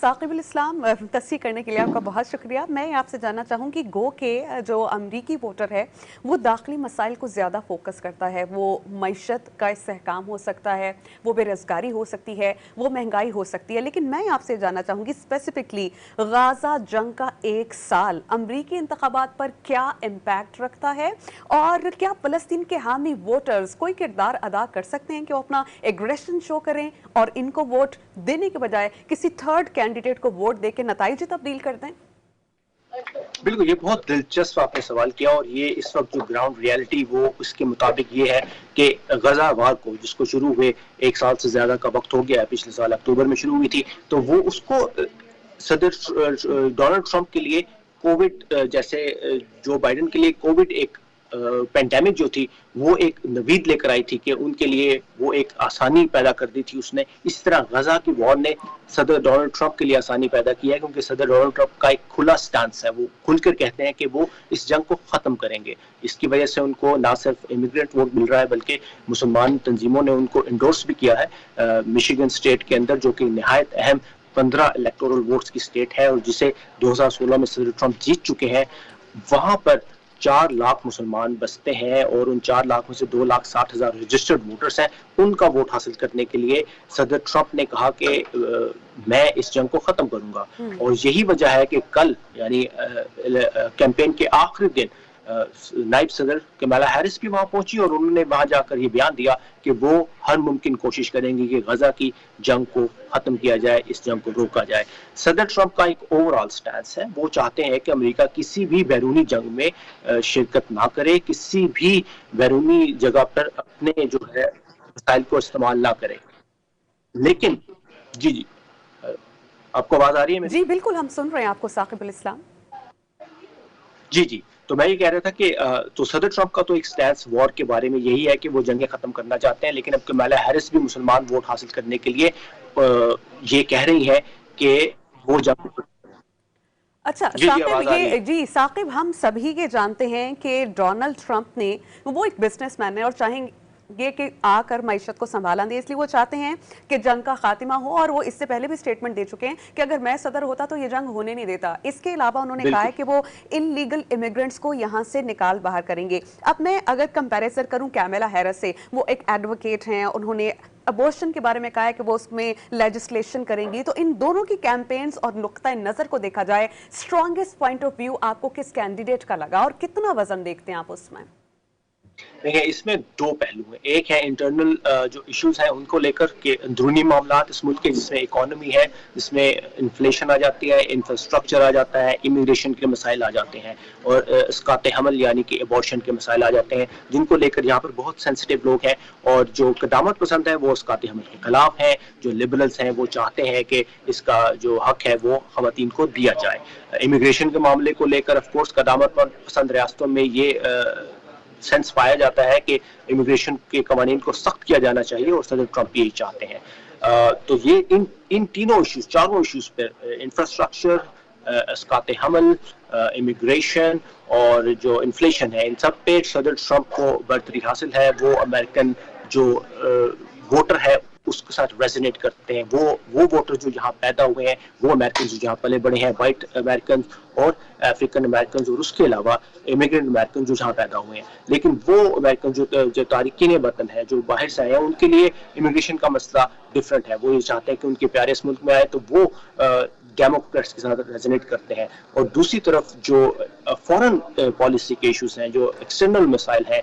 ثاقب الاسلام، تصحیح کرنے کے لیے آپ کا بہت شکریہ. میں آپ سے جاننا چاہوں کہ گو کہ جو امریکی ووٹر ہے وہ داخلی مسائل کو زیادہ فوکس کرتا ہے. وہ معیشت کا استحکام ہو سکتا ہے، وہ بے روزگاری ہو سکتی ہے، وہ مہنگائی ہو سکتی ہے، لیکن میں آپ سے جاننا چاہوں گی اسپیسیفکلی غازہ جنگ کا 1 سال امریکی انتخابات پر کیا امپیکٹ رکھتا ہے، اور کیا فلسطین کے حامی ووٹرز کوئی کردار ادا کر سکتے ہیں کہ وہ اپنا ایگریشن شو کریں اور ان کو ووٹ دینے کے بجائے کسی تھرڈ کینڈیڈیٹ کو ووٹ دے کے نتائج تبدیل کر دیں؟ بالکل، یہ بہت دلچسپ آپ نے سوال کیا، اور یہ اس وقت جو گراؤنڈ ریالٹی وہ اس کے مطابق یہ ہے کہ غزہ وار کو جس کو شروع ہوئے 1 سال سے زیادہ کا وقت ہو گیا ہے، پچھلے سال اکتوبر میں شروع ہوئی تھی، تو وہ اس کو صدر ڈونلڈ ٹرمپ کے لیے کووڈ جیسے جو بائیڈن کے لیے کووڈ ایک پینڈیمک جو تھی وہ ایک نوید لے کر آئی تھی کہ ان کے لیے وہ ایک آسانی پیدا کر دی تھی اس نے. اس طرح غزہ کی وار نے صدر ڈونلڈ ٹرمپ کے لیے آسانی پیدا کی ہے، کیونکہ صدر ڈونلڈ ٹرمپ کا ایک کھلا سٹانس ہے، وہ کھل کر کہتے ہیں کہ وہ اس جنگ کو ختم کریں گے. اس کی وجہ سے ان کو نہ صرف امیگرینٹ ووٹ مل رہا ہے بلکہ مسلمان تنظیموں نے ان کو انڈورس بھی کیا ہے. میشیگن اسٹیٹ کے اندر جو کہ نہایت اہم 15 الیکٹورل ووٹس کی اسٹیٹ ہے اور جسے 2016 میں صدر ٹرمپ جیت چکے ہیں، وہاں پر 4 لاکھ مسلمان بستے ہیں، اور ان 4 لاکھ میں سے 2,60,000 رجسٹرڈ ووٹرز ہیں. ان کا ووٹ حاصل کرنے کے لیے صدر ٹرمپ نے کہا کہ میں اس جنگ کو ختم کروں گا. اور یہی وجہ ہے کہ کل یعنی کیمپین کے آخری دن نائب صدر کمالا ہیرس بھی وہاں پہنچی، اور انہوں نے وہاں جا کر یہ بیان دیا کہ وہ ہر ممکن کوشش کریں گی کہ غزہ کی جنگ کو ختم کیا جائے، اس جنگ کو روکا جائے. صدر ٹرمپ کا ایک اوور آل سٹانس ہے، وہ چاہتے ہیں کہ امریکہ کسی بھی بیرونی جنگ میں شرکت نہ کرے، کسی بھی بیرونی جگہ پر اپنے جو ہے وسائل کو استعمال نہ کرے. لیکن جی آپ کو آواز آ رہی ہے میری؟ جی بالکل، ہم سن رہے ہیں آپ کو ثاقب الاسلام. جی تو میں یہ کہہ رہا تھا کہ تو صدر ٹرمپ کا تو ایک سٹانس وار کے بارے میں یہی ہے کہ وہ جنگیں ختم کرنا چاہتے ہیں، لیکن اب کمالا ہیرس بھی مسلمان ووٹ حاصل کرنے کے لیے یہ کہہ رہی ہے کہ وہ جنگ. اچھا ثاقب، ہم سبھی یہ جانتے ہیں کہ ڈونلڈ ٹرمپ نے وہ ایک بزنس مین ہے اور چاہیں گے کہ آ کر معیشت کو سنبھالا دیں، اس لیے وہ چاہتے ہیں کہ جنگ کا خاتمہ ہو، اور وہ اس سے پہلے بھی سٹیٹمنٹ دے چکے ہیں کہ اگر میں صدر ہوتا تو یہ جنگ ہونے نہیں دیتا. اس کے علاوہ انہوں نے کہا ہے کہ وہ ان لیگل امیگرنٹس کو یہاں سے نکال باہر کریں گے. اب میں اگر کمپیریزن کروں کیملا ہیرس سے، وہ ایک ایڈوکیٹ ہیں، انہوں نے ابورشن کے بارے میں کہا ہے کہ وہ اس میں لیجسلیشن کریں گی. تو ان دونوں کی کیمپینز اور نقطہ نظر کو دیکھا جائے، اسٹرانگسٹ پوائنٹ آف ویو آپ کو کس کینڈیڈیٹ کا لگا اور کتنا وزن دیکھتے ہیں آپ اس میں؟ دیکھیں، اس میں 2 پہلو ہیں. ایک ہے انٹرنل جو ایشوز ہیں ان کو لے کر کے اندرونی معاملات اس ملک کے، جس میں اکانومی ہے، جس میں انفلیشن آ جاتی ہے، انفراسٹرکچر آ جاتا ہے، امیگریشن کے مسائل آ جاتے ہیں، اور اسقاط حمل یعنی کہ ابورشن کے مسائل آ جاتے ہیں، جن کو لے کر یہاں پر بہت سینسٹیو لوگ ہیں. اور جو قدامت پسند ہے وہ اسقاط حمل کے خلاف ہیں. جو لبرلز ہیں وہ چاہتے ہیں کہ اس کا جو حق ہے وہ خواتین کو دیا جائے. امیگریشن کے معاملے کو لے کر آف کورس قدامت پسند ریاستوں میں یہ سینس پایا جاتا ہے کہ امیگریشن کے قوانین کو سخت کیا جانا چاہیے، اور صدر ٹرمپ یہی چاہتے ہیں. تو یہ ان تینوں ایشوز، چاروں ایشوز پہ، انفراسٹرکچر، اسقاط حمل، امیگریشن اور جو انفلیشن ہے، ان سب پہ صدر ٹرمپ کو برتری حاصل ہے. وہ امریکن جو ووٹر ہے اس کے ساتھ ریزونیٹ کرتے ہیں. وہ ووٹر جو یہاں پیدا ہوئے ہیں، وہ امریکن جو یہاں پلے بڑے ہیں، وائٹ امریکن اور افریقن امریکن، اور اس کے علاوہ امیگرینٹ امریکن جو یہاں پیدا ہوئے ہیں. لیکن وہ امریکن جو تارکین وطن ہے، جو باہر سے آئے ہیں، ان کے لیے امیگریشن کا مسئلہ ڈفرینٹ ہے. وہ یہ چاہتے ہیں کہ ان کے پیارے اس ملک میں آئے، تو وہ ڈیموکریٹس کے ساتھ ریزونیٹ کرتے ہیں. اور دوسری طرف جو فورن پالیسی کے ایشوز ہیں، جو ایکسٹرنل مسائل ہیں،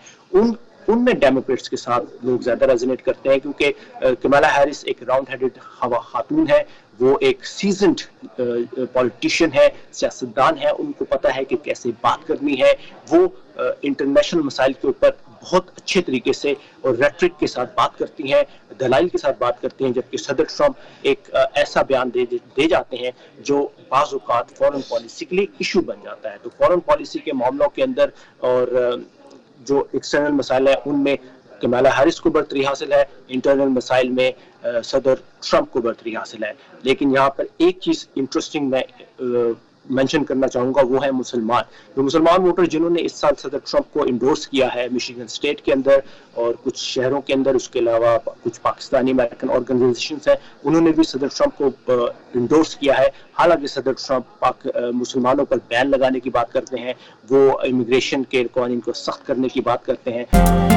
ان میں ڈیموکریٹس کے ساتھ لوگ زیادہ ریزونیٹ کرتے ہیں، کیونکہ کمالا ہیرس ایک راؤنڈ ہیڈڈ خاتون ہے. وہ ایک سیزنڈ پولیٹیشین ہے، سیاستدان ہے. ان کو پتہ ہے کہ کیسے بات کرنی ہے. وہ انٹرنیشنل مسائل کے اوپر بہت اچھے طریقے سے اور ریٹرک کے ساتھ بات کرتی ہیں، دلائل کے ساتھ بات کرتی ہیں. جبکہ صدر ٹرمپ ایک ایسا بیان دے جاتے ہیں جو بعض اوقات فورن پالیسی کے لیے ایشو بن جاتا ہے. تو فورن پالیسی کے معاملوں کے اندر اور جو ایکسٹرنل مسائل ہیں ان میں کمالا ہیرس کو برتری حاصل ہے، انٹرنل مسائل میں صدر ٹرمپ کو برتری حاصل ہے. لیکن یہاں پر ایک چیز انٹرسٹنگ میں مینشن کرنا چاہوں گا وہ ہے مسلمان. جو مسلمان ووٹر جنہوں نے اس سال صدر ٹرمپ کو انڈورس کیا ہے مشیگن اسٹیٹ کے اندر اور کچھ شہروں کے اندر, اس کے علاوہ کچھ پاکستانی امریکن آرگنائزیشنز ہیں, انہوں نے بھی صدر ٹرمپ کو انڈورس کیا ہے. حالانکہ صدر ٹرمپ مسلمانوں پر بین لگانے کی بات کرتے ہیں, وہ امیگریشن کے قوانین کو سخت کرنے کی بات کرتے ہیں.